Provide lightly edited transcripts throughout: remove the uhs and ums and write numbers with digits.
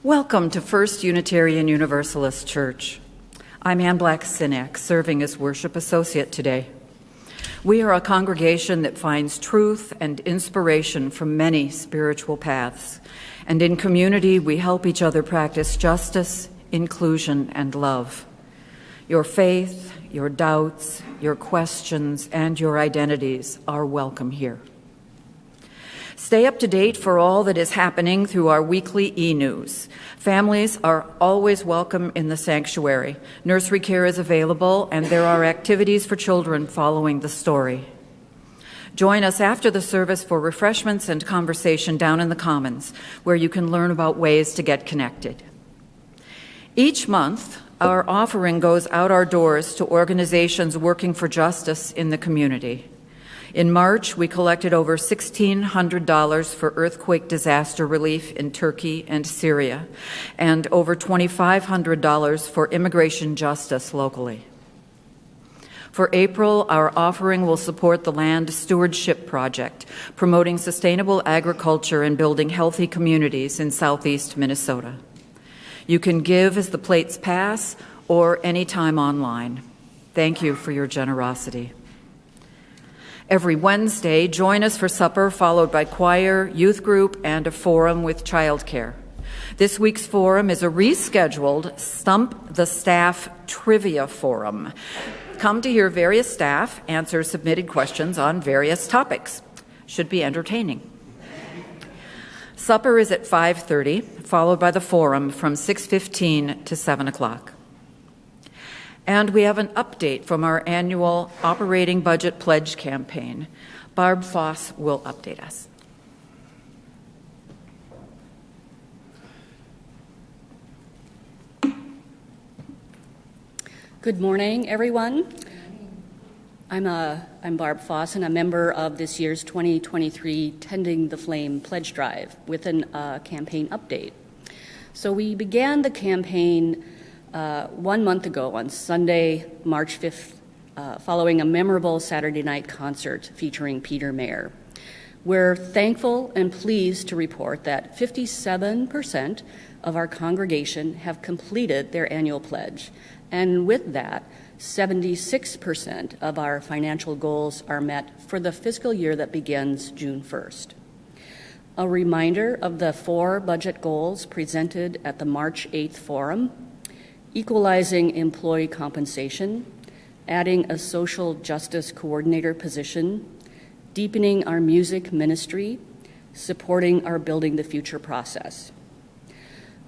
Welcome to First Unitarian Universalist Church. I'm Ann Black-Sinak, serving as worship associate today. We are a congregation that finds truth and inspiration from many spiritual paths, and in community we help each other practice justice, inclusion, and love. Your faith, your doubts, your questions, and your identities are welcome here. Stay up to date for all that is happening through our weekly e-news. Families are always welcome in the sanctuary. Nursery care is available, and there are activities for children following the story. Join us after the service for refreshments and conversation down in the Commons, where you can learn about ways to get connected. Each month, our offering goes out our doors to organizations working for justice in the community. In March, we collected over $1,600 for earthquake disaster relief in Turkey and Syria, and over $2,500 for immigration justice locally. For April, our offering will support the Land Stewardship Project, promoting sustainable agriculture and building healthy communities in southeast Minnesota. You can give as the plates pass or anytime online. Thank you for your generosity. Every Wednesday, join us for supper, followed by choir, youth group, and a forum with childcare. This week's forum is a rescheduled Stump the Staff Trivia Forum. Come to hear various staff answer submitted questions on various topics. Should be entertaining. Supper is at 5:30, followed by the forum from 6:15 to 7 o'clock. And we have an update from our annual Operating Budget Pledge campaign. Barb Foss will update us. Good morning, everyone. I'm Barb Foss, and a member of this year's 2023 Tending the Flame Pledge Drive with a campaign update. So we began the campaign 1 month ago on Sunday, March 5th, following a memorable Saturday night concert featuring Peter Mayer. We're thankful and pleased to report that 57% of our congregation have completed their annual pledge, and with that, 76% of our financial goals are met for the fiscal year that begins June 1st. A reminder of the 4 budget goals presented at the March 8th forum: equalizing employee compensation, adding a social justice coordinator position, deepening our music ministry, supporting our Building the Future process.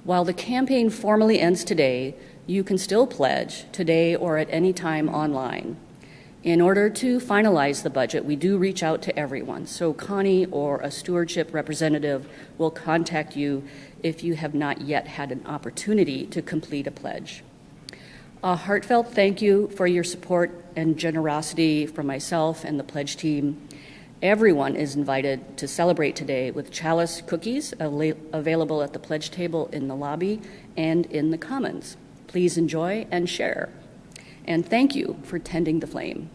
While the campaign formally ends today, you can still pledge today or at any time online. In order to finalize the budget, we do reach out to everyone, so Connie or a stewardship representative will contact you if you have not yet had an opportunity to complete a pledge. A heartfelt thank you for your support and generosity from myself and the pledge team. Everyone is invited to celebrate today with chalice cookies available at the pledge table in the lobby and in the Commons. Please enjoy and share. And thank you for tending the flame.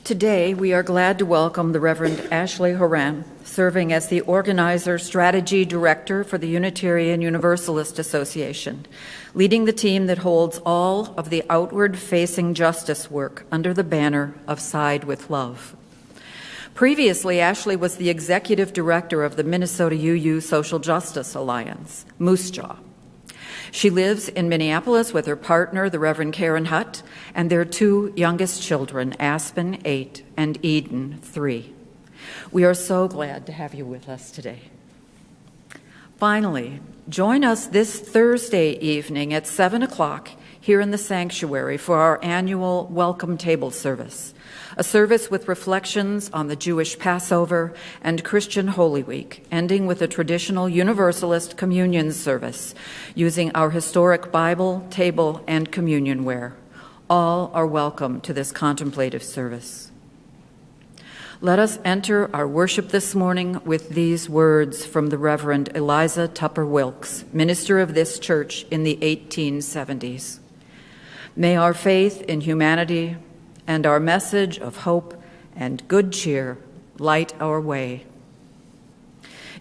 Today, we are glad to welcome the Reverend Ashley Horan, serving as the Organizer Strategy Director for the Unitarian Universalist Association, leading the team that holds all of the outward-facing justice work under the banner of Side with Love. Previously, Ashley was the Executive Director of the Minnesota UU Social Justice Alliance, Moose Jaw. She lives in Minneapolis with her partner, the Reverend Karen Hutt, and their 2 youngest children, Aspen, 8, and Eden, 3. We are so glad to have you with us today. Finally, join us this Thursday evening at 7 o'clock here in the sanctuary for our annual Welcome Table service, a service with reflections on the Jewish Passover and Christian Holy Week, ending with a traditional Universalist communion service using our historic Bible, table, and communion ware. All are welcome to this contemplative service. Let us enter our worship this morning with these words from the Reverend Eliza Tupper Wilkes, minister of this church in the 1870s. May our faith in humanity and our message of hope and good cheer light our way.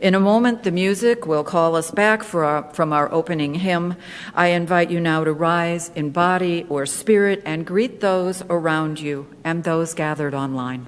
In a moment, the music will call us back from our opening hymn. I invite you now to rise in body or spirit and greet those around you and those gathered online.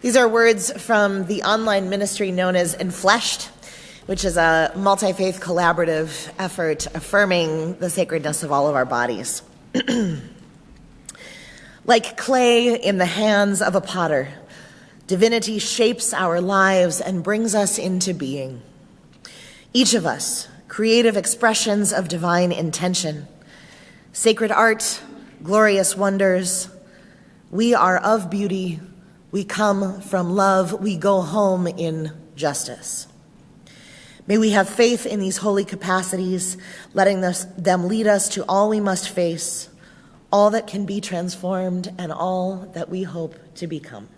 These are words from the online ministry known as Enfleshed, which is a multi-faith collaborative effort affirming the sacredness of all of our bodies. Like clay in the hands of a potter, divinity shapes our lives and brings us into being. Each of us, creative expressions of divine intention, sacred art, glorious wonders. We are of beauty. We come from love. We go home in justice. May we have faith in these holy capacities, letting them lead us to all we must face, all that can be transformed, and all that we hope to become.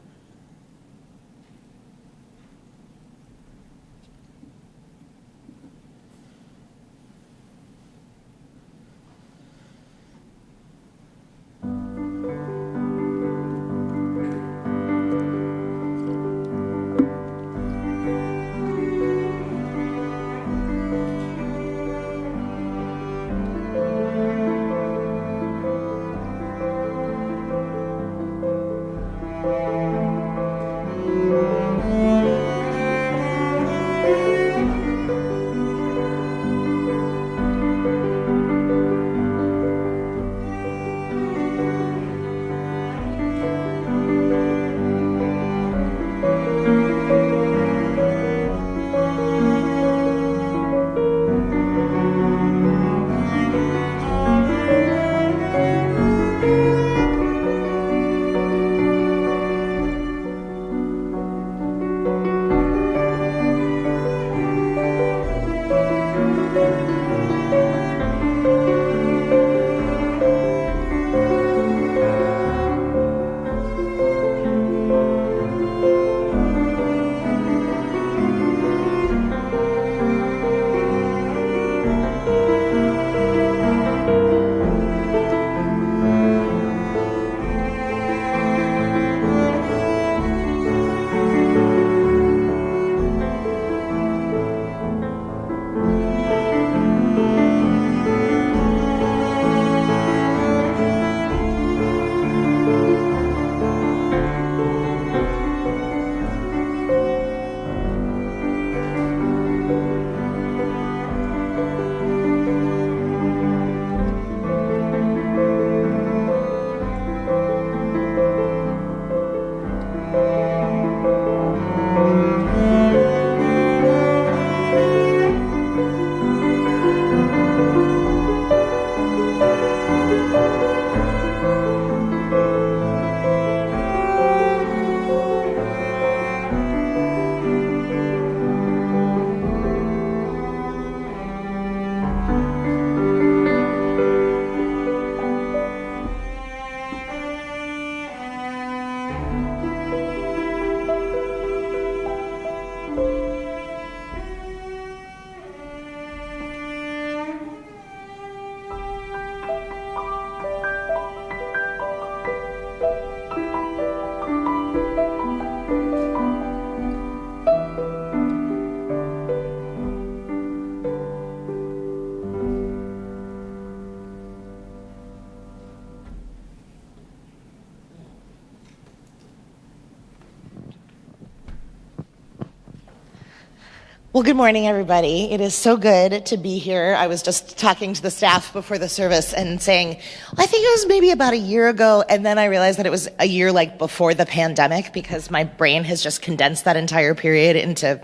Well, good morning, everybody. It is so good to be here. I was just talking to the staff before the service and saying, I think it was maybe about a year ago, and then I realized that it was a year before the pandemic because my brain has just condensed that entire period into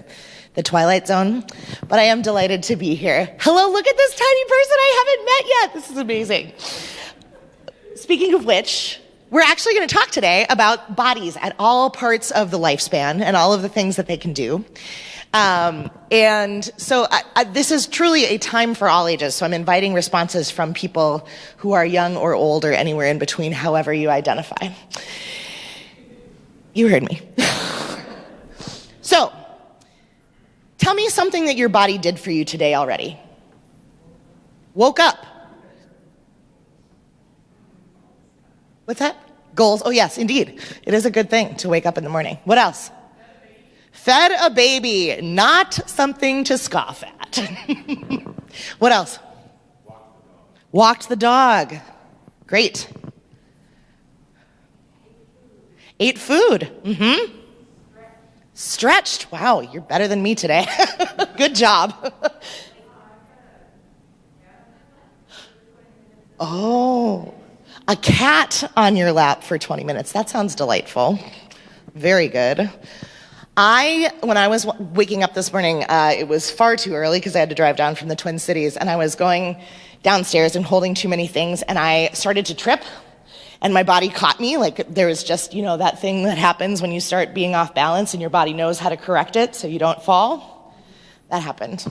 the Twilight Zone. But I am delighted to be here. Hello, look at this tiny person I haven't met yet. This is amazing. Speaking of which, we're actually going to talk today about bodies at all parts of the lifespan and all of the things that they can do. And so this is truly a time for all ages. So I'm inviting responses from people who are young or old or anywhere in between, however you identify. You heard me. So, tell me something that your body did for you today already. Woke up. What's that? Goals. Oh, yes, indeed. It is a good thing to wake up in the morning. What else? Fed a baby. Not something to scoff at. What else? Walked the dog. Great. Ate food. Mm-hmm. Stretched. Wow, you're better than me today. Good job. Oh, a cat on your lap for 20 minutes. That sounds delightful. Very good. When I was waking up this morning, it was far too early because I had to drive down from the Twin Cities, and I was going downstairs and holding too many things, and I started to trip, and my body caught me. There was just, that thing that happens when you start being off balance and your body knows how to correct it so you don't fall. That happened.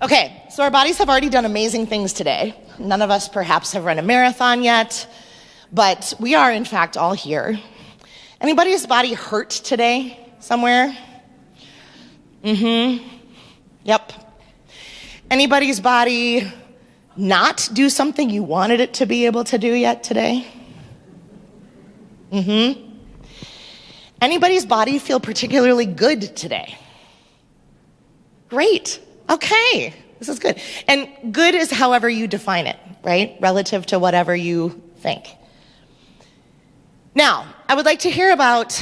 Okay, so our bodies have already done amazing things today. None of us perhaps have run a marathon yet, but we are in fact all here. Anybody's body hurt today? Somewhere? Mm-hmm. Yep. Anybody's body not do something you wanted it to be able to do yet today? Mm-hmm. Anybody's body feel particularly good today? Great. Okay. This is good. And good is however you define it, right? Relative to whatever you think. Now, I would like to hear about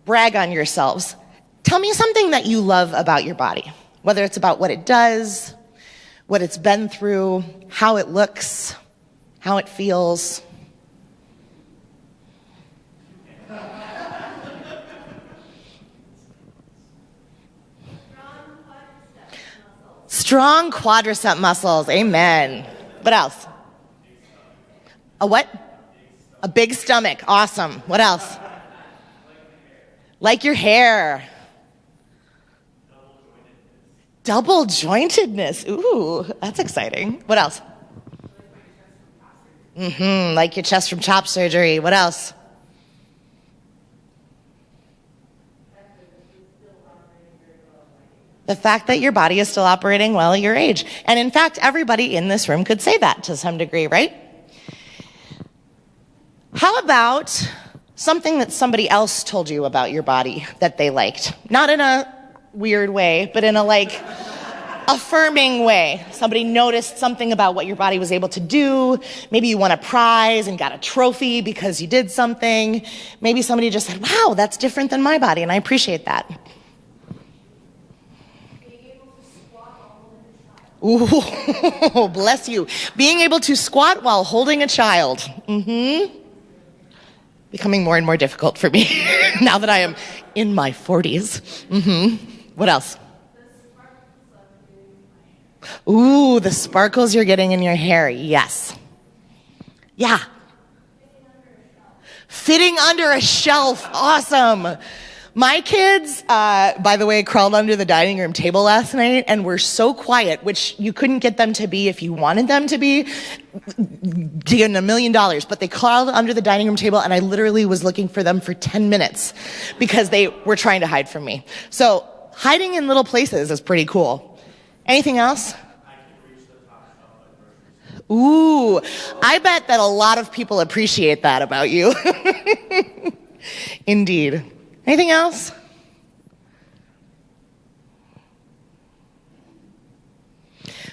brag on yourselves. Tell me something that you love about your body, whether it's about what it does, what it's been through, how it looks, how it feels. Strong quadricep muscles. Amen. What else? A what? A big stomach. Awesome. What else? Like your hair. Double jointedness. Ooh, that's exciting. What else? Mm-hmm. Like your chest from chop surgery. What else? The fact that your body is still operating well at your age. And in fact, everybody in this room could say that to some degree, right? How about something that somebody else told you about your body that they liked? Not in a weird way, but in a affirming way. Somebody noticed something about what your body was able to do. Maybe you won a prize and got a trophy because you did something. Maybe somebody just said, wow, that's different than my body, and I appreciate that. Ooh, bless you. Being able to squat while holding a child. Mm-hmm. Becoming more and more difficult for me now that I am in my 40s. Mm-hmm. What else? Ooh, the sparkles you're getting in your hair. Yes. Yeah. Fitting under a shelf. Awesome. My kids, by the way, crawled under the dining room table last night and were so quiet, which you couldn't get them to be if you wanted them to be, given $1 million. But they crawled under the dining room table, and I literally was looking for them for 10 minutes because they were trying to hide from me. So hiding in little places is pretty cool. Anything else? Ooh, I bet that a lot of people appreciate that about you. Indeed. Anything else?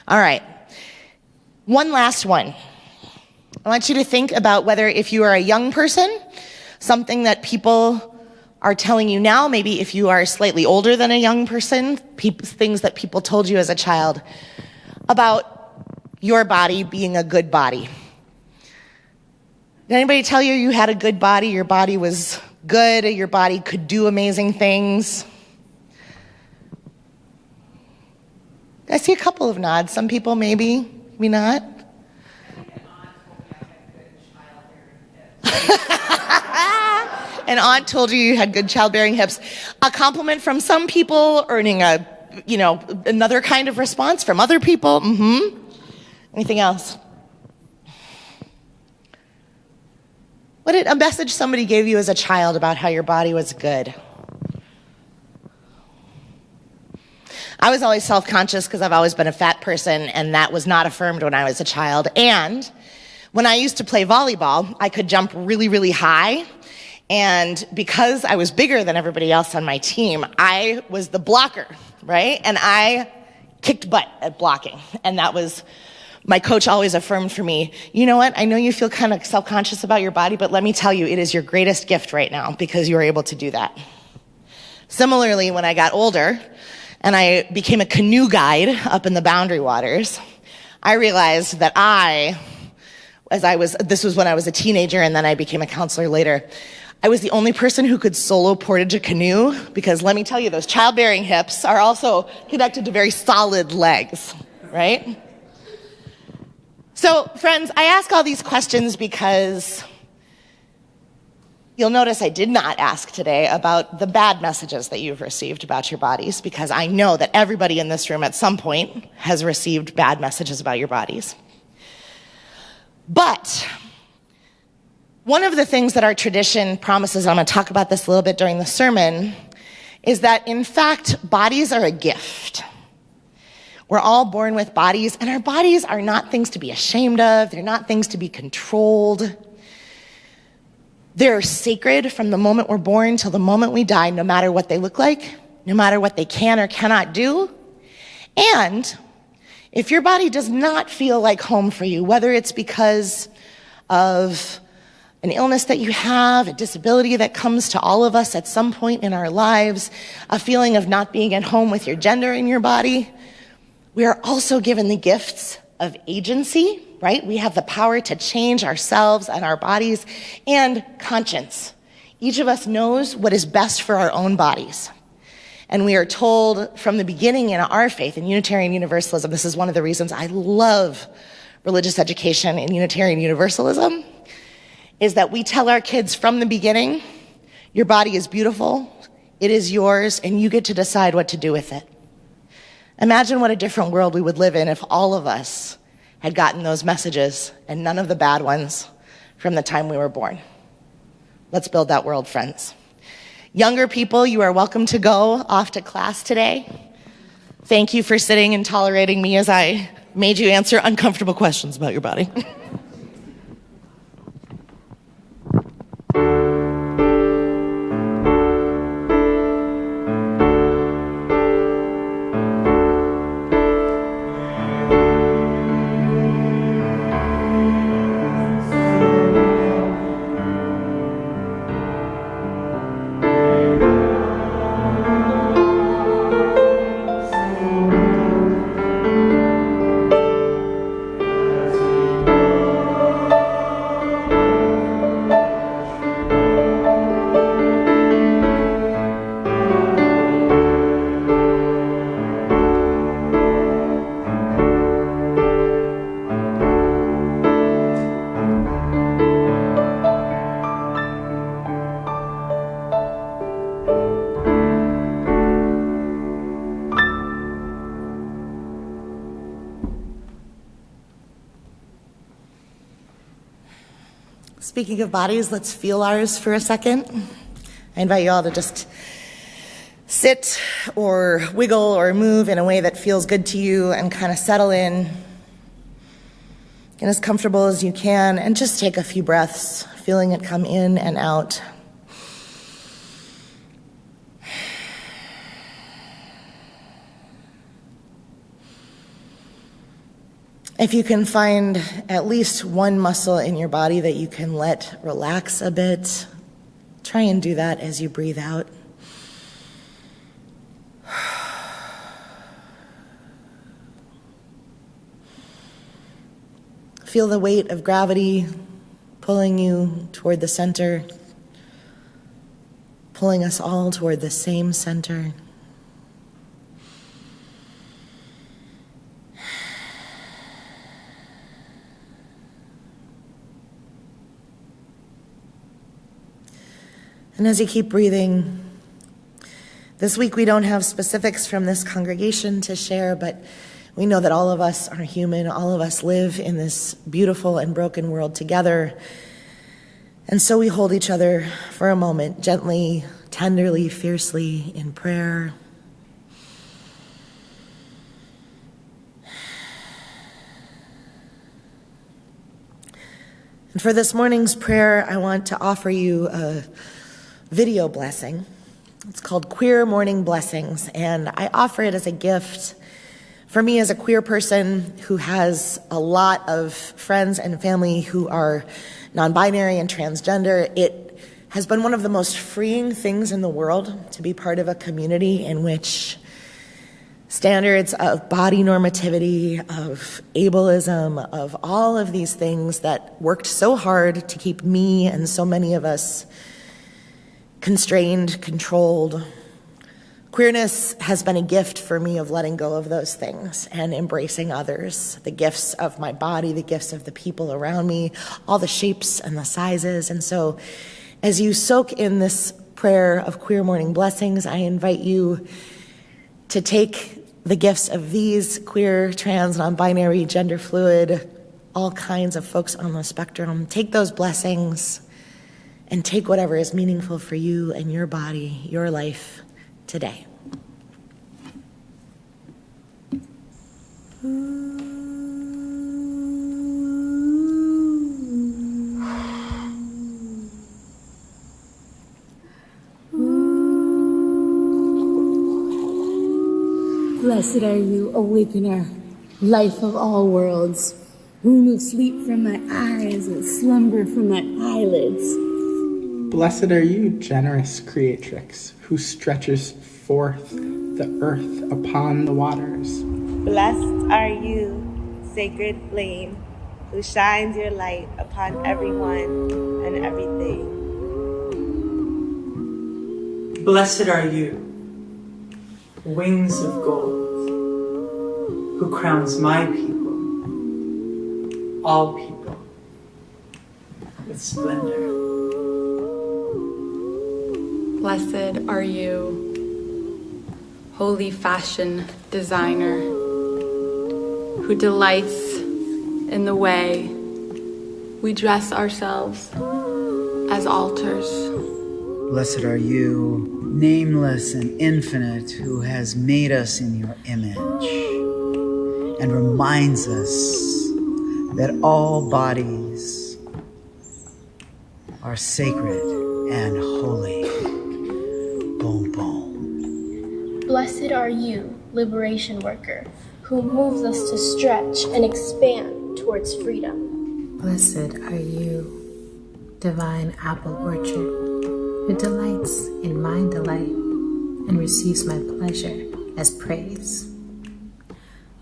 All right. One last one. I want you to think about whether if you are a young person, something that people are telling you now, maybe if you are slightly older than a young person, things that people told you as a child about your body being a good body. Did anybody tell you you had a good body, your body was good, your body could do amazing things? I see a couple of nods. Some people maybe not. An aunt told you had good childbearing hips. A compliment from some people, earning another kind of response from other people. Anything else? A message somebody gave you as a child about how your body was good? I was always self-conscious because I've always been a fat person, and that was not affirmed when I was a child. And when I used to play volleyball, I could jump really, really high. And because I was bigger than everybody else on my team, I was the blocker, right? And I kicked butt at blocking. And that was, my coach always affirmed for me, you know what? I know you feel kind of self-conscious about your body, but let me tell you, it is your greatest gift right now because you are able to do that. Similarly, when I got older and I became a canoe guide up in the Boundary Waters, I realized that this was when I was a teenager and then I became a counselor later, I was the only person who could solo portage a canoe because let me tell you, those childbearing hips are also connected to very solid legs, right? So, friends, I ask all these questions because you'll notice I did not ask today about the bad messages that you've received about your bodies because I know that everybody in this room at some point has received bad messages about your bodies. But one of the things that our tradition promises, I'm going to talk about this a little bit during the sermon, is that in fact, bodies are a gift. We're all born with bodies, and our bodies are not things to be ashamed of. They're not things to be controlled. They're sacred from the moment we're born till the moment we die, no matter what they look like, no matter what they can or cannot do. And if your body does not feel like home for you, whether it's because of an illness that you have, a disability that comes to all of us at some point in our lives, a feeling of not being at home with your gender in your body, we are also given the gifts of agency, right? We have the power to change ourselves and our bodies, and conscience. Each of us knows what is best for our own bodies. And we are told from the beginning in our faith, in Unitarian Universalism, this is one of the reasons I love religious education in Unitarian Universalism, is that we tell our kids from the beginning, your body is beautiful, it is yours, and you get to decide what to do with it. Imagine what a different world we would live in if all of us had gotten those messages and none of the bad ones from the time we were born. Let's build that world, friends. Younger people, you are welcome to go off to class today. Thank you for sitting and tolerating me as I made you answer uncomfortable questions about your body. Speaking of bodies, let's feel ours for a second. I invite you all to just sit or wiggle or move in a way that feels good to you and kind of settle in. Get as comfortable as you can and just take a few breaths, feeling it come in and out. If you can find at least one muscle in your body that you can let relax a bit, Try and do that as you breathe out. Feel the weight of gravity pulling you toward the center, pulling us all toward the same center. And as you keep breathing, this week we don't have specifics from this congregation to share, but we know that all of us are human. All of us live in this beautiful and broken world together. And so we hold each other for a moment, gently, tenderly, fiercely, in prayer. And for this morning's prayer, I want to offer you a video blessing. It's called Queer Morning Blessings, and I offer it as a gift for me as a queer person who has a lot of friends and family who are non-binary and transgender. It has been one of the most freeing things in the world to be part of a community in which standards of body normativity, of ableism, of all of these things that worked so hard to keep me and so many of us constrained, controlled. Queerness has been a gift for me of letting go of those things and embracing others, the gifts of my body, the gifts of the people around me, all the shapes and the sizes. And so as you soak in this prayer of Queer Morning Blessings, I invite you to take the gifts of these queer, trans, non-binary, gender fluid, all kinds of folks on the spectrum, take those blessings and take whatever is meaningful for you and your body, your life today. Blessed are you, awakener, life of all worlds, who remove sleep from my eyes and slumber from my eyelids. Blessed are you, generous creatrix, who stretches forth the earth upon the waters. Blessed are you, sacred flame, who shines your light upon everyone and everything. Blessed are you, wings of gold, who crowns my people, all people, with splendor. Blessed are you, holy fashion designer, who delights in the way we dress ourselves as altars. Blessed are you, nameless and infinite, who has made us in your image and reminds us that all bodies are sacred and holy. Boom, boom. Blessed are you, liberation worker, who moves us to stretch and expand towards freedom. Blessed are you, divine apple orchard, who delights in my delight and receives my pleasure as praise.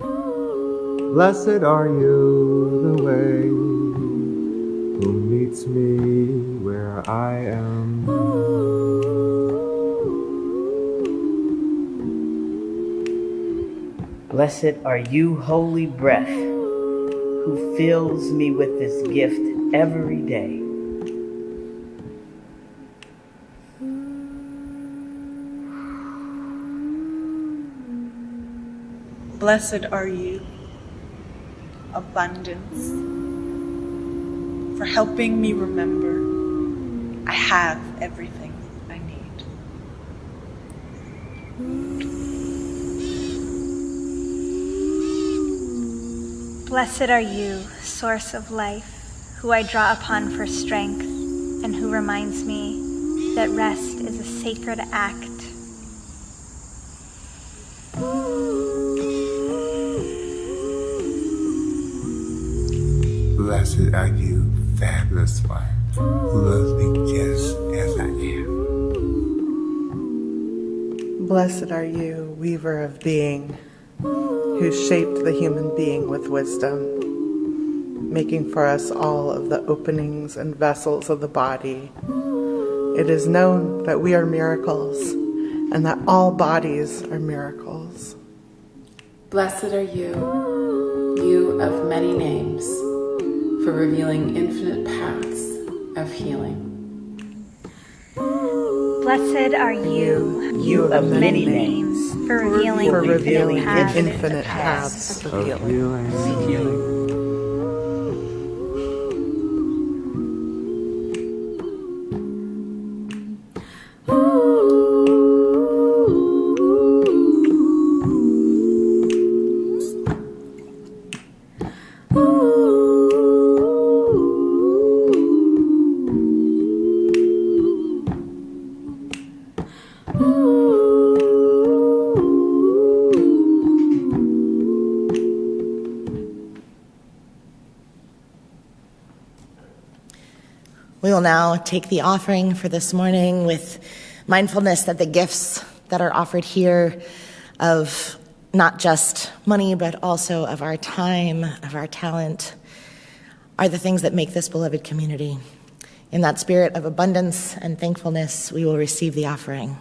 Blessed are you, the way, who meets me where I am. Blessed are you, holy breath, who fills me with this gift every day. Blessed are you, abundance, for helping me remember I have everything I need. Blessed are you, source of life, who I draw upon for strength, and who reminds me that rest is a sacred act. Blessed are you, fabulous one, who loves me just as I am. Blessed are you, weaver of being, who shaped the human being with wisdom, making for us all of the openings and vessels of the body. It is known that we are miracles, and that all bodies are miracles. Blessed are you, you of many names, for revealing infinite paths of healing. Blessed are you, you of many names, for revealing infinite paths of healing. We will now take the offering for this morning with mindfulness that the gifts that are offered here of not just money, but also of our time, of our talent, are the things that make this beloved community. In that spirit of abundance and thankfulness, we will receive the offering.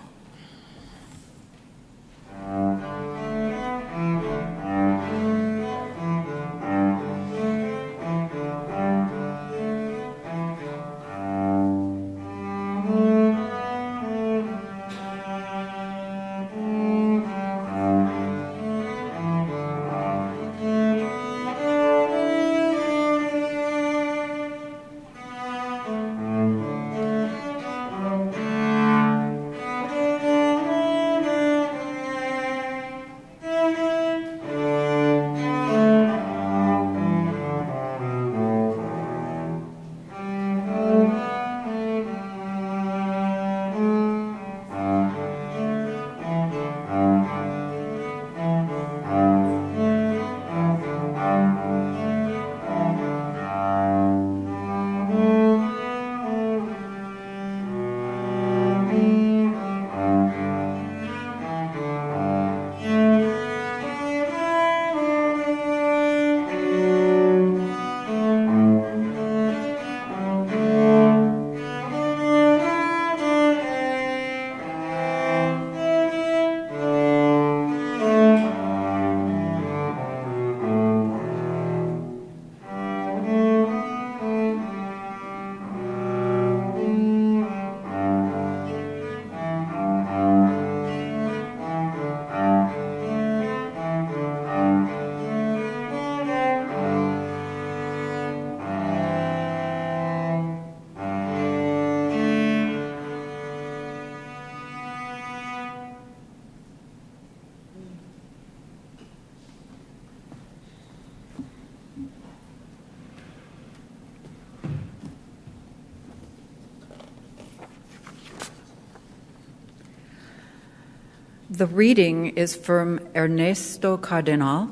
The reading is from Ernesto Cardenal,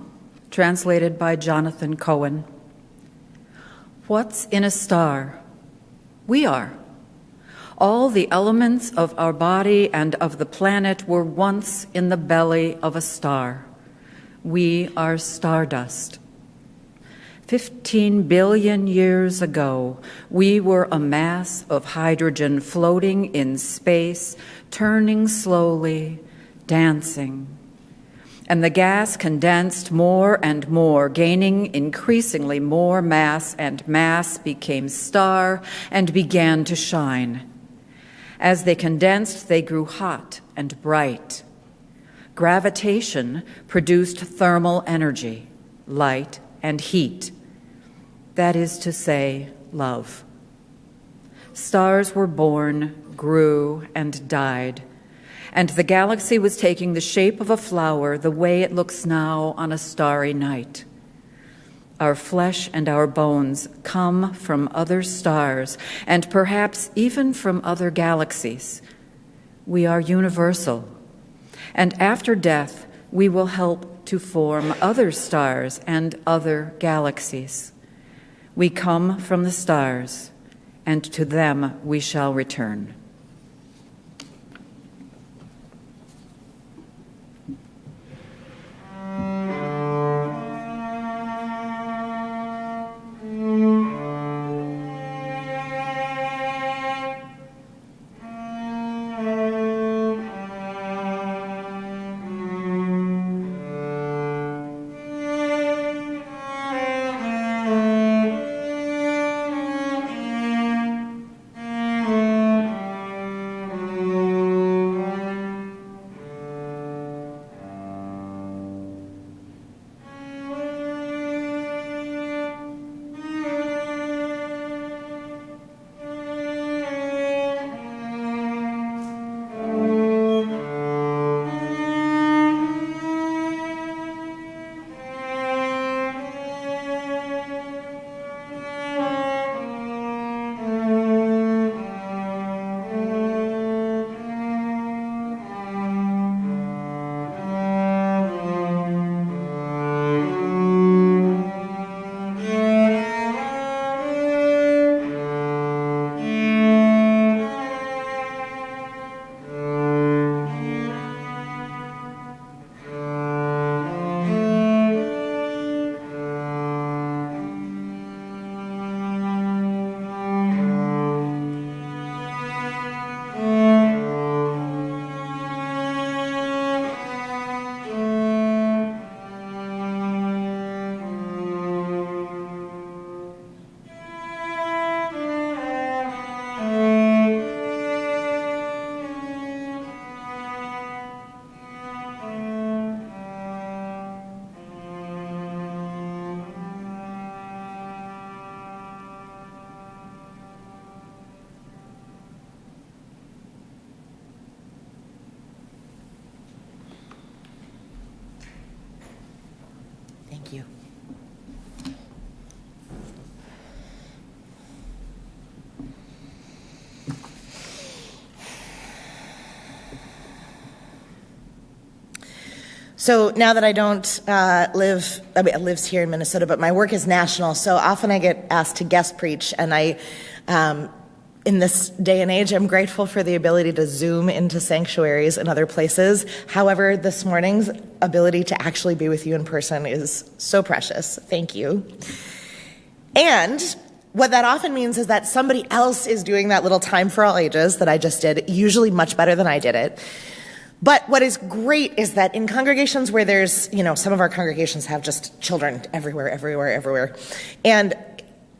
translated by Jonathan Cohen. What's in a star? We are. All the elements of our body and of the planet were once in the belly of a star. We are stardust. 15 billion years ago, we were a mass of hydrogen floating in space, turning slowly, dancing. And the gas condensed more and more, gaining increasingly more mass, and mass became star and began to shine. As they condensed, they grew hot and bright. Gravitation produced thermal energy, light and heat. That is to say, love. Stars were born, grew, and died. And the galaxy was taking the shape of a flower the way it looks now on a starry night. Our flesh and our bones come from other stars, and perhaps even from other galaxies. We are universal. And after death, we will help to form other stars and other galaxies. We come from the stars, and to them we shall return. Thank you. So now that I don't I live here in Minnesota, but my work is national, so often I get asked to guest preach, and in this day and age, I'm grateful for the ability to Zoom into sanctuaries and other places. However, this morning's ability to actually be with you in person is so precious. Thank you. And what that often means is that somebody else is doing that little time for all ages that I just did, usually much better than I did it. But what is great is that in congregations where there's, some of our congregations have just children everywhere. And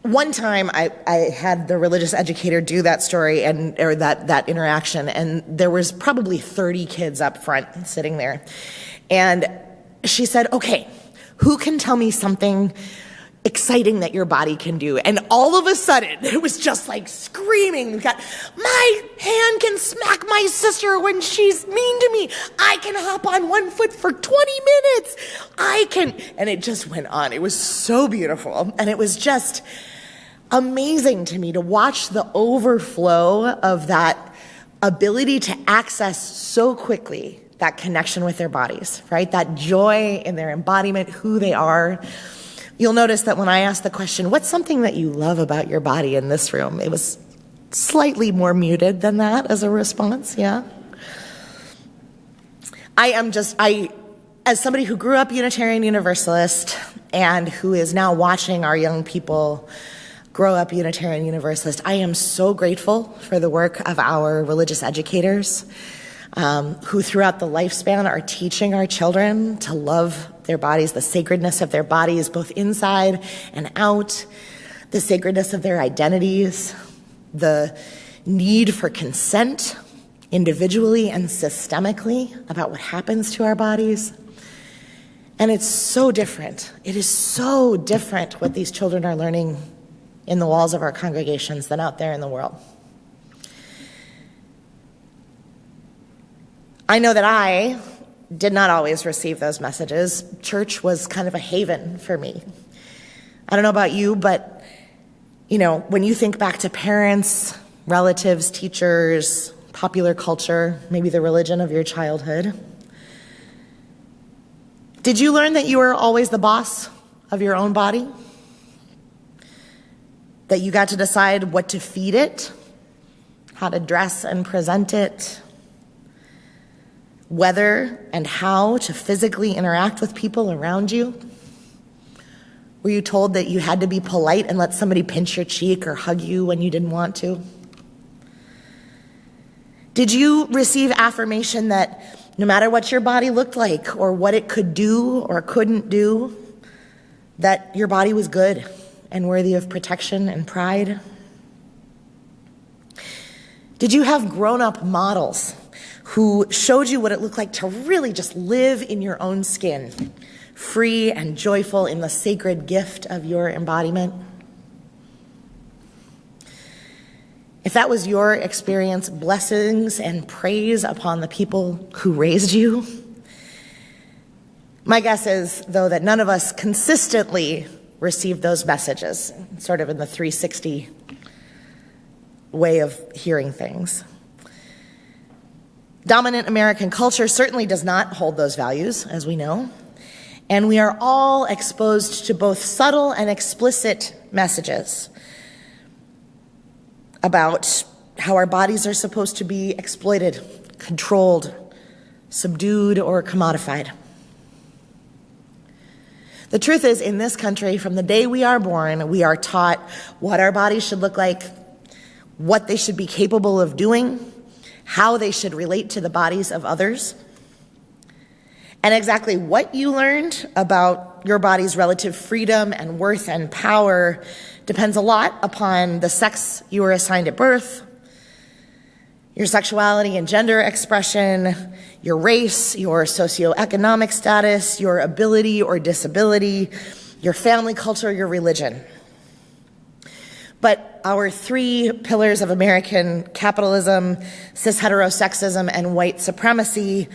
one time I had the religious educator do that story or that interaction, and there was probably 30 kids up front sitting there. And she said, okay, who can tell me something exciting that your body can do? And all of a sudden, it was just like screaming. We got, my hand can smack my sister when she's mean to me. I can hop on one foot for 20 minutes. And it just went on. It was so beautiful. And it was just amazing to me to watch the overflow of that ability to access so quickly that connection with their bodies, right? That joy in their embodiment, who they are. You'll notice that when I asked the question, what's something that you love about your body in this room? It was slightly more muted than that as a response, yeah? As somebody who grew up Unitarian Universalist and who is now watching our young people grow up Unitarian Universalist, I am so grateful for the work of our religious educators who throughout the lifespan are teaching our children to love their bodies, the sacredness of their bodies, both inside and out, the sacredness of their identities, the need for consent individually and systemically about what happens to our bodies. And it's so different. It is so different what these children are learning in the walls of our congregations than out there in the world. I know that I did not always receive those messages. Church was kind of a haven for me. I don't know about you, but, when you think back to parents, relatives, teachers, popular culture, maybe the religion of your childhood, did you learn that you were always the boss of your own body? that you got to decide what to feed it, how to dress and present it, whether and how to physically interact with people around you? Were you told that you had to be polite and let somebody pinch your cheek or hug you when you didn't want to? Did you receive affirmation that no matter what your body looked like or what it could do or couldn't do, that your body was good and worthy of protection and pride? Did you have grown-up models who showed you what it looked like to really just live in your own skin, free and joyful in the sacred gift of your embodiment? If that was your experience, blessings and praise upon the people who raised you. My guess is, though, that none of us consistently received those messages, sort of in the 360 way of hearing things. Dominant American culture certainly does not hold those values, as we know, and we are all exposed to both subtle and explicit messages about how our bodies are supposed to be exploited, controlled, subdued, or commodified. The truth is, in this country, from the day we are born, we are taught what our bodies should look like, what they should be capable of doing, how they should relate to the bodies of others. And exactly what you learned about your body's relative freedom and worth and power depends a lot upon the sex you were assigned at birth, your sexuality and gender expression, your race, your socioeconomic status, your ability or disability, your family culture, your religion. But our three pillars of American capitalism, cis heterosexism, and white supremacy,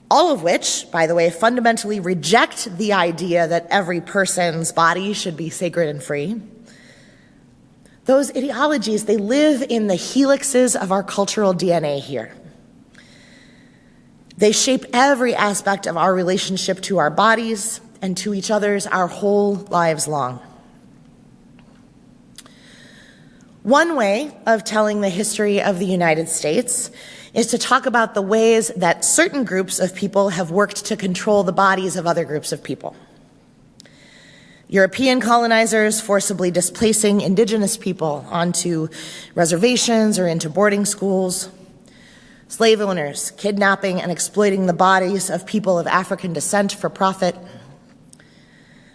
all of which, by the way, fundamentally reject the idea that every person's body should be sacred and free. Those ideologies, they live in the helixes of our cultural DNA here. They shape every aspect of our relationship to our bodies and to each other's our whole lives long. One way of telling the history of the United States is to talk about the ways that certain groups of people have worked to control the bodies of other groups of people. European colonizers forcibly displacing indigenous people onto reservations or into boarding schools. Slave owners kidnapping and exploiting the bodies of people of African descent for profit.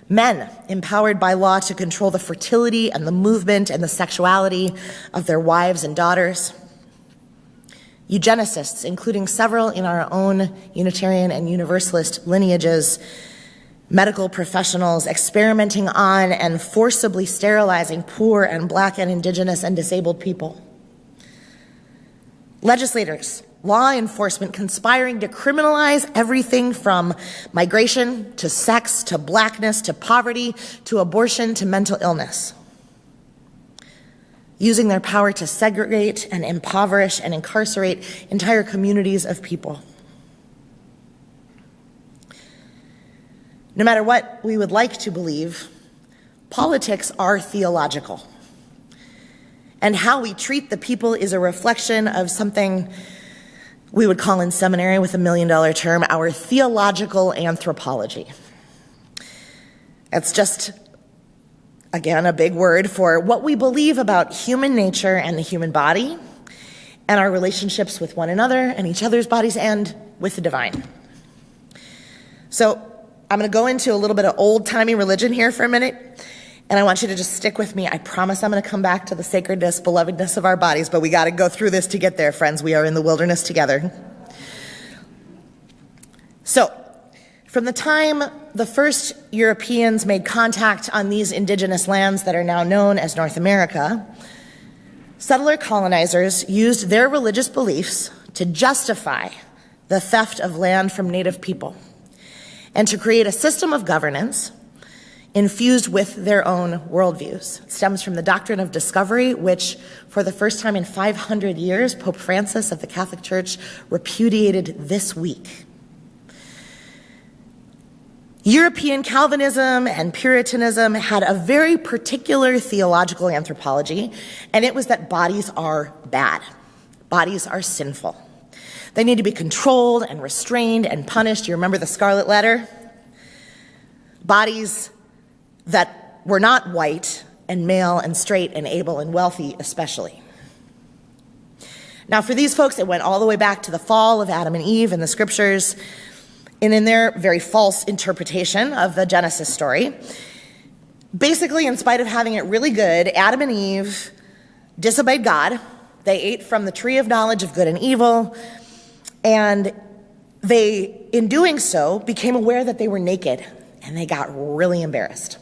Men empowered by law to control the fertility and the movement and the sexuality of their wives and daughters. Eugenicists, including several in our own Unitarian and Universalist lineages, medical professionals experimenting on and forcibly sterilizing poor and Black and Indigenous and disabled people. Legislators, law enforcement conspiring to criminalize everything from migration to sex to Blackness to poverty to abortion to mental illness. Using their power to segregate and impoverish and incarcerate entire communities of people. No matter what we would like to believe, politics are theological. And how we treat the people is a reflection of something we would call in seminary with $1 million term, our theological anthropology. It's just, again, a big word for what we believe about human nature and the human body and our relationships with one another and each other's bodies and with the divine. So I'm going to go into a little bit of old-timey religion here for a minute, and I want you to just stick with me. I promise I'm going to come back to the sacredness, belovedness of our bodies, but we got to go through this to get there, friends. We are in the wilderness together. So, from the time the first Europeans made contact on these indigenous lands that are now known as North America, settler colonizers used their religious beliefs to justify the theft of land from native people and to create a system of governance infused with their own worldviews. It stems from the doctrine of discovery, which for the first time in 500 years, Pope Francis of the Catholic Church repudiated this week. European Calvinism and Puritanism had a very particular theological anthropology, and it was that bodies are bad. Bodies are sinful. They need to be controlled and restrained and punished. You remember the Scarlet Letter? Bodies that were not white and male and straight and able and wealthy especially. Now for these folks, it went all the way back to the fall of Adam and Eve in the scriptures, and in their very false interpretation of the Genesis story. Basically, in spite of having it really good, Adam and Eve disobeyed God. They ate from the tree of knowledge of good and evil, and they, in doing so, became aware that they were naked, and they got really embarrassed.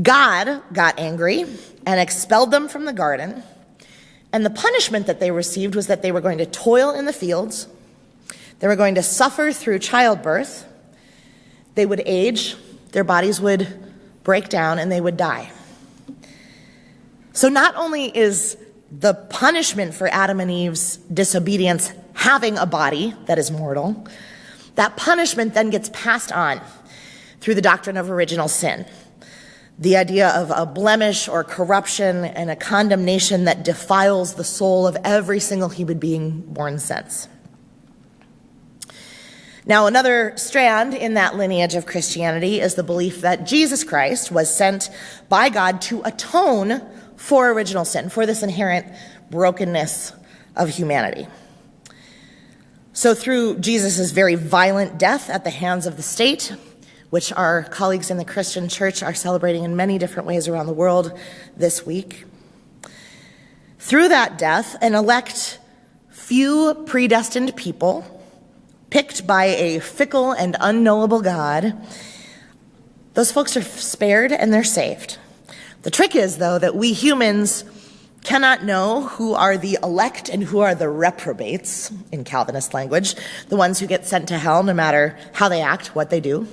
God got angry and expelled them from the garden, and the punishment that they received was that they were going to toil in the fields, they were going to suffer through childbirth, they would age, their bodies would break down, and they would die. So not only is the punishment for Adam and Eve's disobedience having a body that is mortal, that punishment then gets passed on through the doctrine of original sin. The idea of a blemish or corruption and a condemnation that defiles the soul of every single human being born since. Now, another strand in that lineage of Christianity is the belief that Jesus Christ was sent by God to atone for original sin, for this inherent brokenness of humanity. So through Jesus' very violent death at the hands of the state, which our colleagues in the Christian church are celebrating in many different ways around the world this week, through that death, an elect few predestined people picked by a fickle and unknowable God, those folks are spared and they're saved. The trick is, though, that we humans cannot know who are the elect and who are the reprobates, in Calvinist language, the ones who get sent to hell no matter how they act, what they do.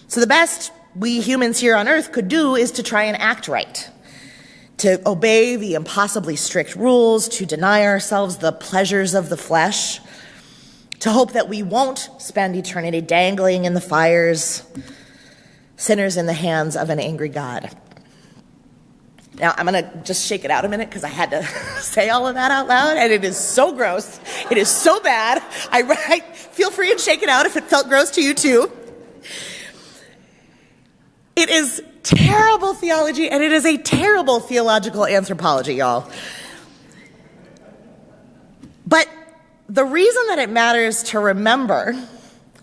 So the best we humans here on earth could do is to try and act right, to obey the impossibly strict rules, to deny ourselves the pleasures of the flesh, to hope that we won't spend eternity dangling in the fires, sinners in the hands of an angry God. Now, I'm going to just shake it out a minute because I had to say all of that out loud, and it is so gross. It is so bad. I feel free and shake it out if it felt gross to you too. It is terrible theology, and it is a terrible theological anthropology, y'all. But the reason that it matters to remember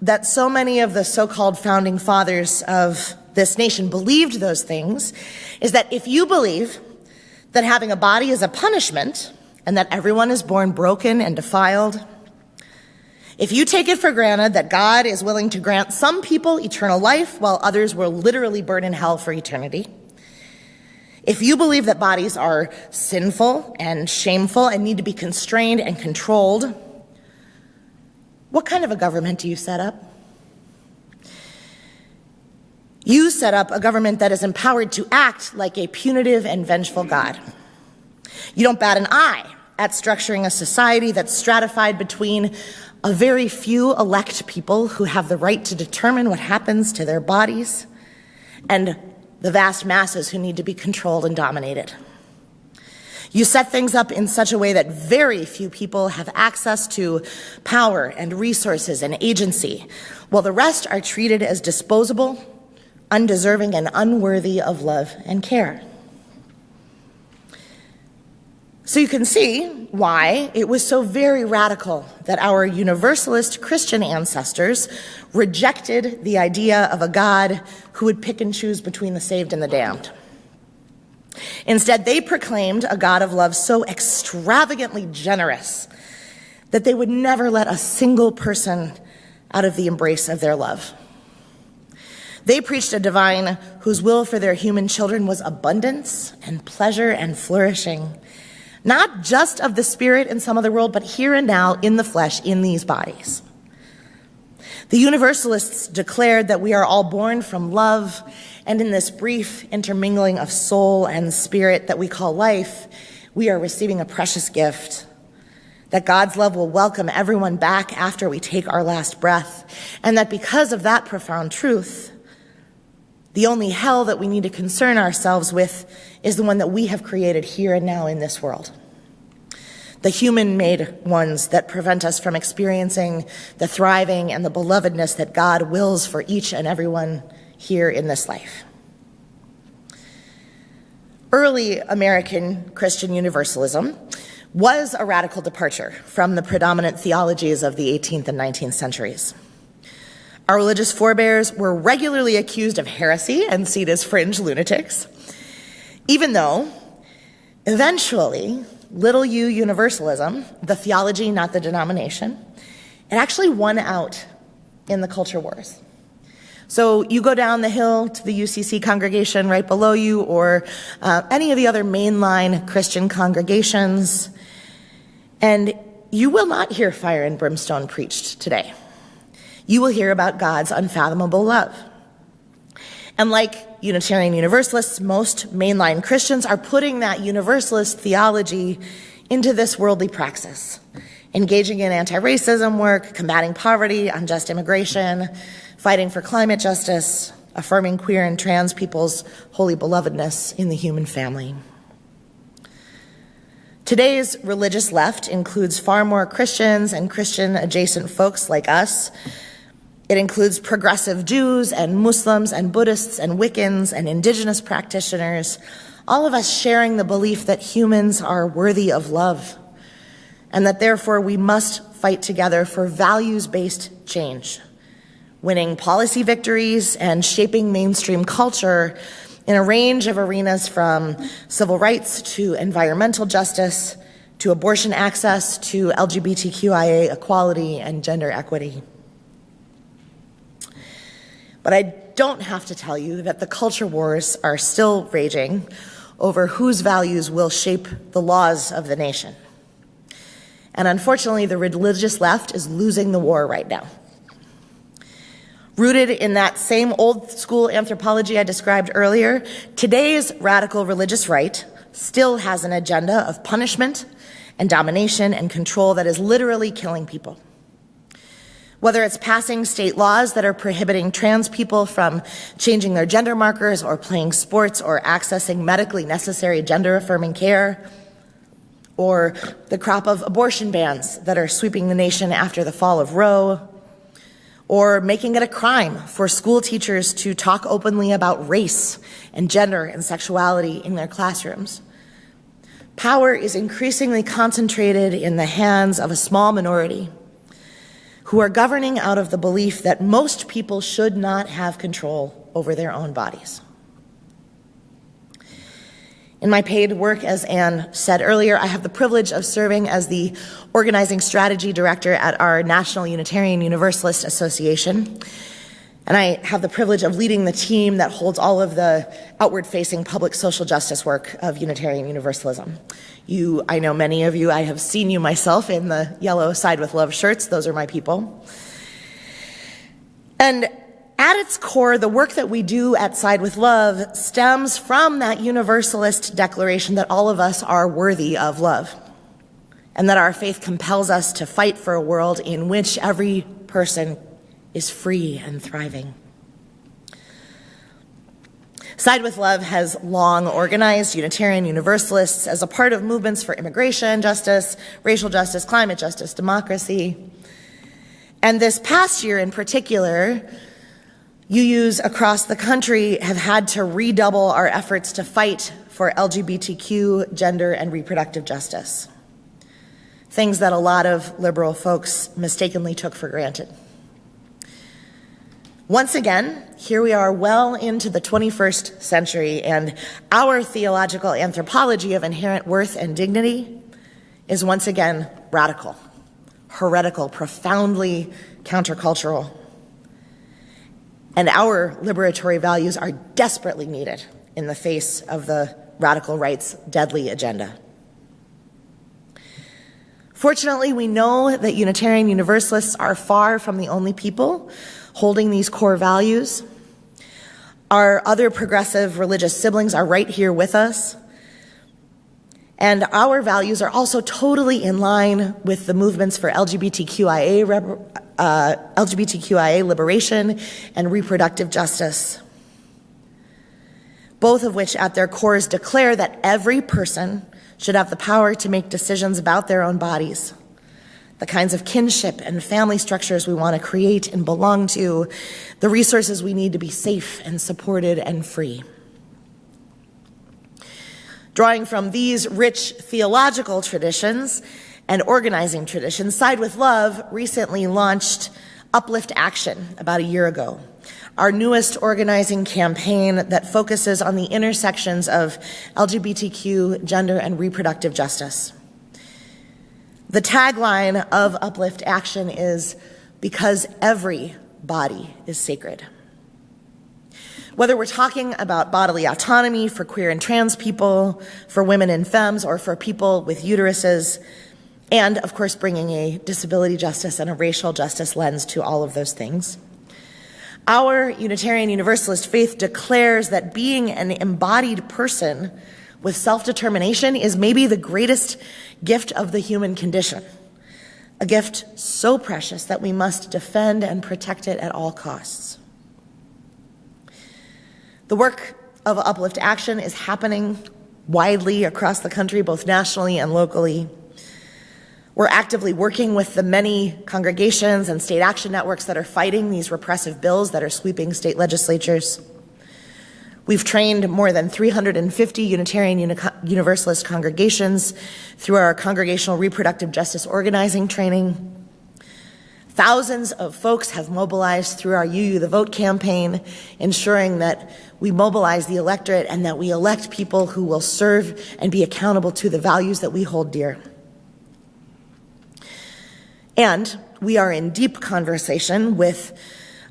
that so many of the so-called founding fathers of this nation believed those things is that if you believe that having a body is a punishment and that everyone is born broken and defiled, if you take it for granted that God is willing to grant some people eternal life while others will literally burn in hell for eternity, if you believe that bodies are sinful and shameful and need to be constrained and controlled, what kind of a government do you set up? You set up a government that is empowered to act like a punitive and vengeful God. You don't bat an eye at structuring a society that's stratified between a very few elect people who have the right to determine what happens to their bodies and the vast masses who need to be controlled and dominated. You set things up in such a way that very few people have access to power and resources and agency, while the rest are treated as disposable, undeserving, and unworthy of love and care. So you can see why it was so very radical that our Universalist Christian ancestors rejected the idea of a God who would pick and choose between the saved and the damned. Instead, they proclaimed a God of love so extravagantly generous that they would never let a single person out of the embrace of their love. They preached a divine whose will for their human children was abundance and pleasure and flourishing, not just of the spirit in some other world, but here and now in the flesh, in these bodies. The Universalists declared that we are all born from love, and in this brief intermingling of soul and spirit that we call life, we are receiving a precious gift, that God's love will welcome everyone back after we take our last breath, and that because of that profound truth, the only hell that we need to concern ourselves with is the one that we have created here and now in this world. The human-made ones that prevent us from experiencing the thriving and the belovedness that God wills for each and everyone here in this life. Early American Christian Universalism was a radical departure from the predominant theologies of the 18th and 19th centuries. Our religious forebears were regularly accused of heresy and seen as fringe lunatics, even though eventually little u universalism, the theology, not the denomination, it actually won out in the culture wars. So you go down the hill to the UCC congregation right below you, or any of the other mainline Christian congregations, and you will not hear fire and brimstone preached today. You will hear about God's unfathomable love. And like Unitarian Universalists, most mainline Christians are putting that Universalist theology into this worldly praxis, engaging in anti-racism work, combating poverty, unjust immigration, fighting for climate justice, affirming queer and trans people's holy belovedness in the human family. Today's religious left includes far more Christians and Christian-adjacent folks like us. It includes progressive Jews and Muslims and Buddhists and Wiccans and indigenous practitioners, all of us sharing the belief that humans are worthy of love, and that therefore we must fight together for values-based change, winning policy victories and shaping mainstream culture in a range of arenas from civil rights to environmental justice to abortion access to LGBTQIA equality and gender equity. But I don't have to tell you that the culture wars are still raging over whose values will shape the laws of the nation. And unfortunately, the religious left is losing the war right now. Rooted in that same old school anthropology I described earlier, today's radical religious right still has an agenda of punishment and domination and control that is literally killing people. Whether it's passing state laws that are prohibiting trans people from changing their gender markers or playing sports or accessing medically necessary gender-affirming care, or the crop of abortion bans that are sweeping the nation after the fall of Roe, or making it a crime for school teachers to talk openly about race and gender and sexuality in their classrooms. Power is increasingly concentrated in the hands of a small minority who are governing out of the belief that most people should not have control over their own bodies. In my paid work, as Anne said earlier, I have the privilege of serving as the organizing strategy director at our National Unitarian Universalist Association. And I have the privilege of leading the team that holds all of the outward-facing public social justice work of Unitarian Universalism. I know many of you, I have seen you myself in the yellow Side with Love shirts. Those are my people. And at its core, the work that we do at Side with Love stems from that universalist declaration that all of us are worthy of love, and that our faith compels us to fight for a world in which every person is free and thriving. Side with Love has long organized Unitarian Universalists as a part of movements for immigration justice, racial justice, climate justice, democracy. And this past year in particular, UUs across the country have had to redouble our efforts to fight for LGBTQ, gender, and reproductive justice. Things that a lot of liberal folks mistakenly took for granted. Once again, here we are well into the 21st century, and our theological anthropology of inherent worth and dignity is once again radical, heretical, profoundly countercultural. And our liberatory values are desperately needed in the face of the radical right's deadly agenda. Fortunately, we know that Unitarian Universalists are far from the only people holding these core values. Our other progressive religious siblings are right here with us. And our values are also totally in line with the movements for LGBTQIA liberation and reproductive justice, both of which at their cores declare that every person should have the power to make decisions about their own bodies, the kinds of kinship and family structures we want to create and belong to, the resources we need to be safe and supported and free. Drawing from these rich theological traditions and organizing traditions, Side with Love recently launched Uplift Action about a year ago, our newest organizing campaign that focuses on the intersections of LGBTQ, gender, and reproductive justice. The tagline of Uplift Action is, "Because every body is sacred." Whether we're talking about bodily autonomy for queer and trans people, for women and femmes, or for people with uteruses, and of course bringing a disability justice and a racial justice lens to all of those things. Our Unitarian Universalist faith declares that being an embodied person with self-determination is maybe the greatest gift of the human condition, a gift so precious that we must defend and protect it at all costs. The work of Uplift Action is happening widely across the country, both nationally and locally. We're actively working with the many congregations and state action networks that are fighting these repressive bills that are sweeping state legislatures. We've trained more than 350 Unitarian Universalist congregations through our Congregational Reproductive Justice Organizing training. Thousands of folks have mobilized through our UU the Vote campaign, ensuring that we mobilize the electorate and that we elect people who will serve and be accountable to the values that we hold dear. And we are in deep conversation with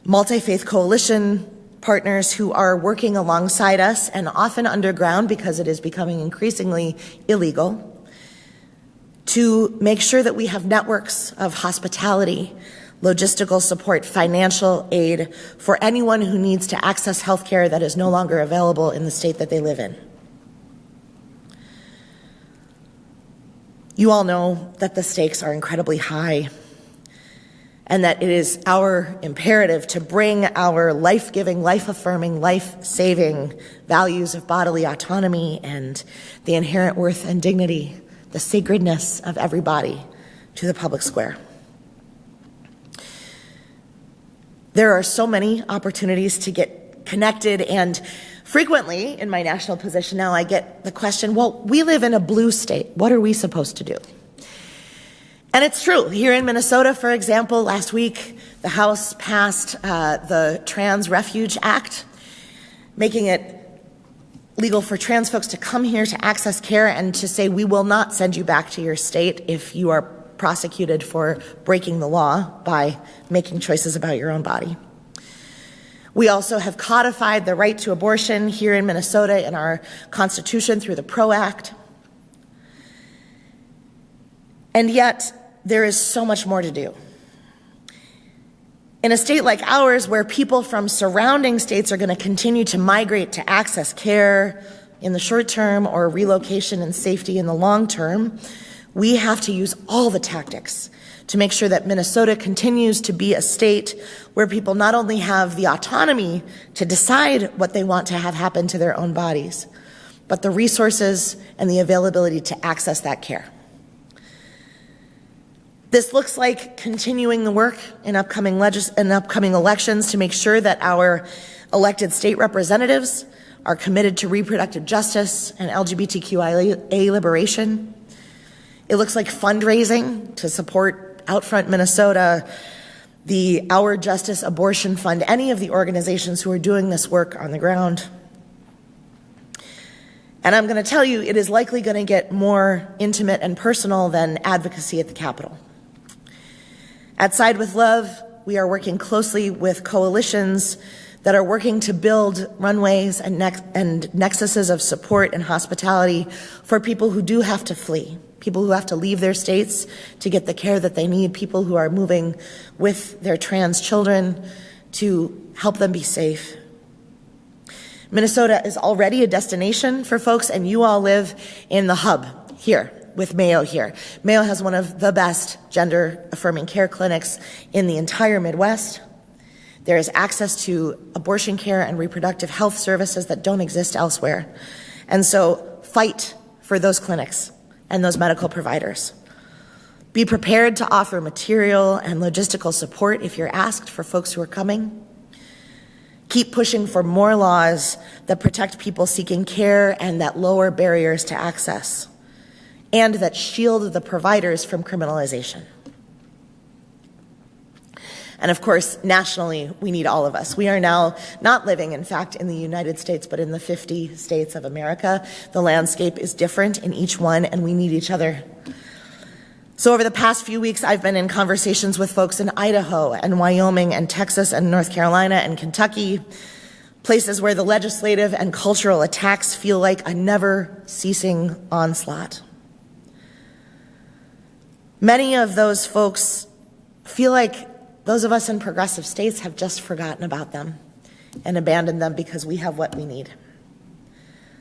multi-faith coalition partners who are working alongside us and often underground because it is becoming increasingly illegal, to make sure that we have networks of hospitality, logistical support, financial aid for anyone who needs to access health care that is no longer available in the state that they live in. You all know that the stakes are incredibly high and that it is our imperative to bring our life-giving, life-affirming, life-saving values of bodily autonomy and the inherent worth and dignity, the sacredness of every body, to the public square. There are so many opportunities to get connected, and frequently in my national position now I get the question, well, we live in a blue state. What are we supposed to do? And it's true. Here in Minnesota, for example, last week the House passed the Trans Refuge Act, making it legal for trans folks to come here to access care and to say, we will not send you back to your state if you are prosecuted for breaking the law by making choices about your own body. We also have codified the right to abortion here in Minnesota in our Constitution through the PRO Act. And yet, there is so much more to do. In a state like ours, where people from surrounding states are going to continue to migrate to access care in the short term or relocation and safety in the long term, we have to use all the tactics to make sure that Minnesota continues to be a state where people not only have the autonomy to decide what they want to have happen to their own bodies, but the resources and the availability to access that care. This looks like continuing the work in upcoming elections to make sure that our elected state representatives are committed to reproductive justice and LGBTQIA liberation. It looks like fundraising to support Outfront Minnesota, the Our Justice Abortion Fund, any of the organizations who are doing this work on the ground. And I'm going to tell you, it is likely going to get more intimate and personal than advocacy at the Capitol. At Side with Love, we are working closely with coalitions that are working to build runways and nexuses of support and hospitality for people who do have to flee, people who have to leave their states to get the care that they need, people who are moving with their trans children to help them be safe. Minnesota is already a destination for folks, and you all live in the hub here with Mayo here. Mayo has one of the best gender-affirming care clinics in the entire Midwest. There is access to abortion care and reproductive health services that don't exist elsewhere. And so fight for those clinics and those medical providers. Be prepared to offer material and logistical support if you're asked for folks who are coming. Keep pushing for more laws that protect people seeking care and that lower barriers to access, and that shield the providers from criminalization. And of course, nationally, we need all of us. We are now not living, in fact, in the United States, but in the 50 states of America. The landscape is different in each one, and we need each other. So over the past few weeks, I've been in conversations with folks in Idaho and Wyoming and Texas and North Carolina and Kentucky, places where the legislative and cultural attacks feel like a never-ceasing onslaught. Many of those folks feel like those of us in progressive states have just forgotten about them and abandoned them because we have what we need.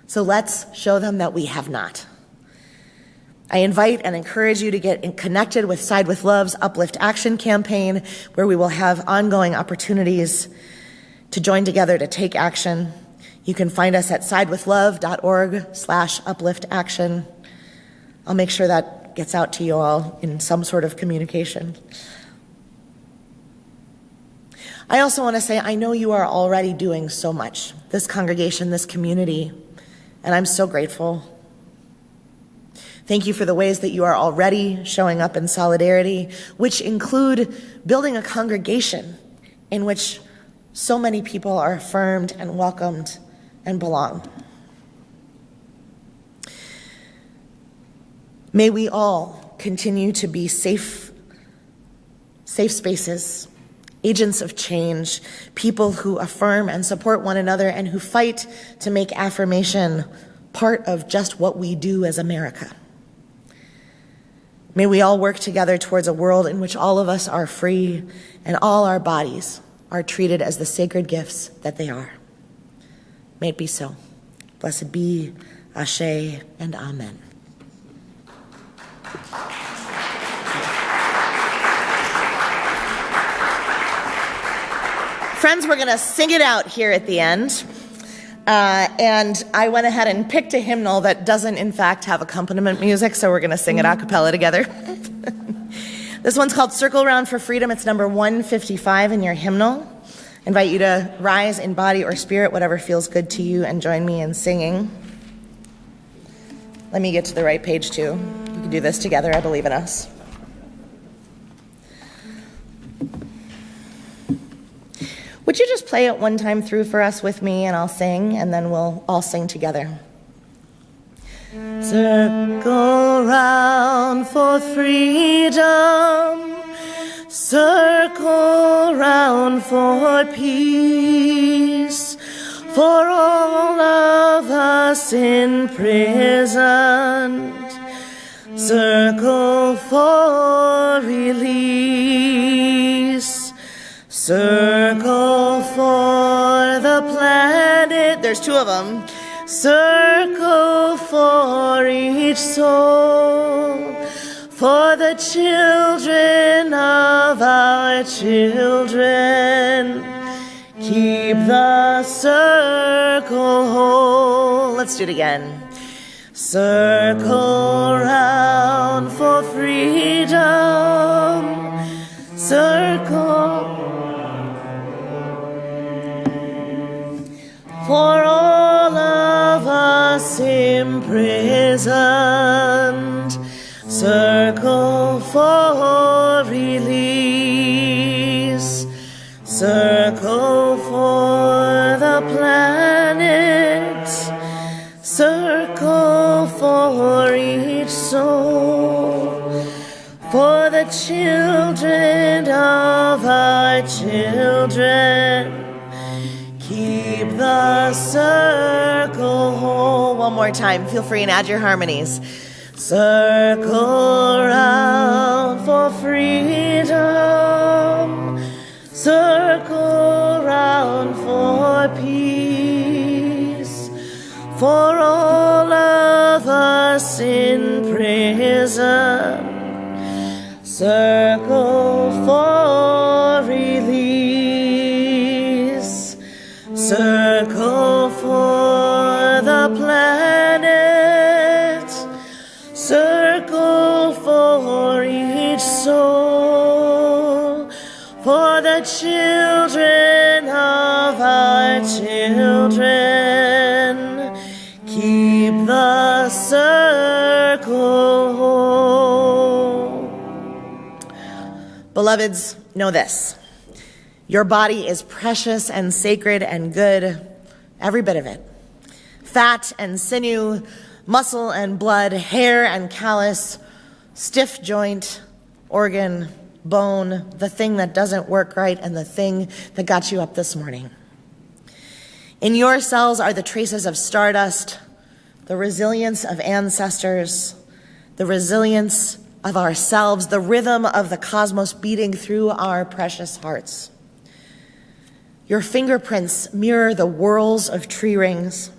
So let's show them that we have not. I invite and encourage you to get connected with Side with Love's Uplift Action campaign, where we will have ongoing opportunities to join together to take action. You can find us at sidewithlove.org/upliftaction. I'll make sure that gets out to you all in some sort of communication. I also want to say, I know you are already doing so much, this congregation, this community, and I'm so grateful. Thank you for the ways that you are already showing up in solidarity, which include building a congregation in which so many people are affirmed and welcomed and belong. May we all continue to be safe spaces, agents of change, people who affirm and support one another and who fight to make affirmation part of just what we do as America. May we all work together towards a world in which all of us are free and all our bodies are treated as the sacred gifts that they are. May it be so. Blessed be, Ashe, and Amen. Friends, we're going to sing it out here at the end. And I went ahead and picked a hymnal that doesn't, in fact, have accompaniment music, so we're going to sing it a cappella together. This one's called Circle Round for Freedom. It's number 155 in your hymnal. I invite you to rise in body or spirit, whatever feels good to you, and join me in singing. Let me get to the right page, too. We can do this together. I believe in us. Would you just play it one time through for us with me, and I'll sing, and then we'll all sing together. Circle round for freedom, circle round for peace, for all of us imprisoned, circle for release. Circle for the planet. There's two of them. Circle for each soul, for the children of our children. Keep the circle whole. Let's do it again. Circle round for freedom. Circle for all of us imprisoned, circle for release, circle for the planet, circle for each soul, for the children of our children. Keep the circle whole. One more time. Feel free and add your harmonies. Circle round for freedom. Circle round for peace. For all of us hearts in prison circle for release, circle for the planet, circle for each soul, for the children of our children. Keep the circle whole. Beloveds, know this. Your body is precious and sacred and good, every bit of it. Fat and sinew, muscle and blood, hair and callus, stiff joint, organ, bone, the thing that doesn't work right, and the thing that got you up this morning. In your cells are the traces of stardust, the resilience of ancestors, the resilience of ourselves, the rhythm of the cosmos beating through our precious hearts. Your fingerprints mirror the whorls of tree rings.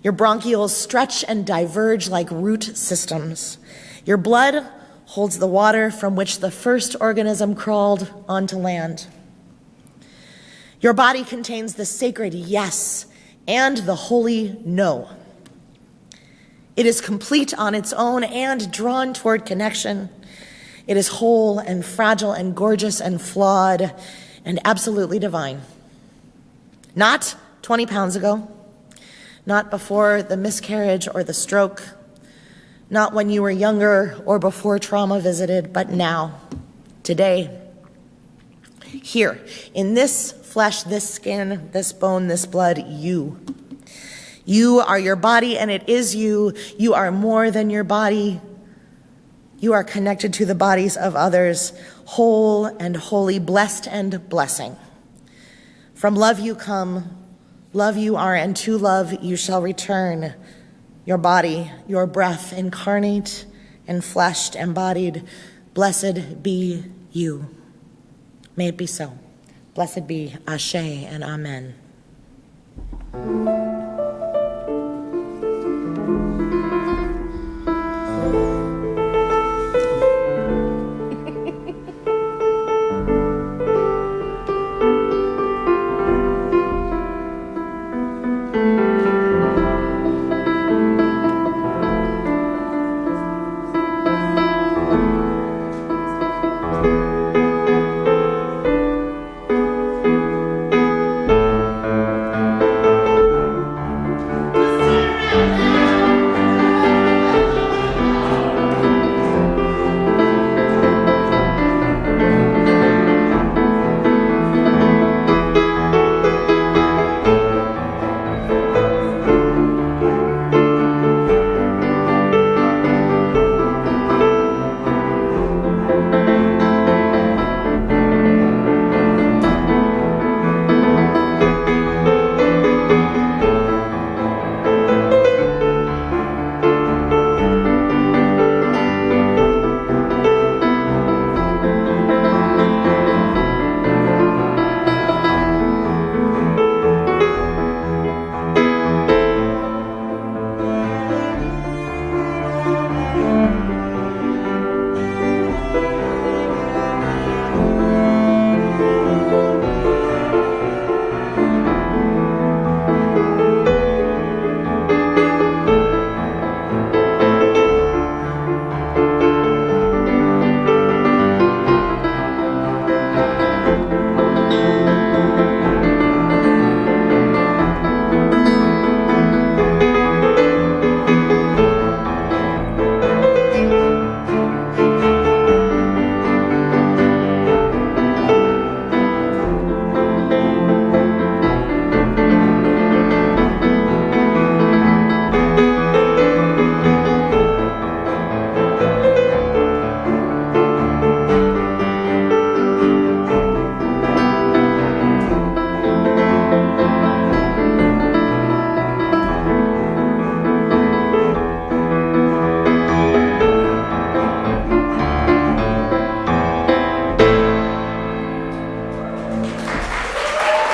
Your bronchioles stretch and diverge like root systems. Your blood holds the water from which the first organism crawled onto land. Your body contains the sacred yes and the holy no. It is complete on its own and drawn toward connection. It is whole and fragile and gorgeous and flawed and absolutely divine. Not 20 pounds ago, not before the miscarriage or the stroke, not when you were younger or before trauma visited, but now, today, here, in this flesh, this skin, this bone, this blood, you. You are your body and it is you. You are more than your body. You are connected to the bodies of others, whole and holy, blessed and blessing. From love you come, love you are, and to love you shall return. Your body, your breath, incarnate and fleshed, embodied, blessed be you. May it be so. Blessed be Ashe and Amen.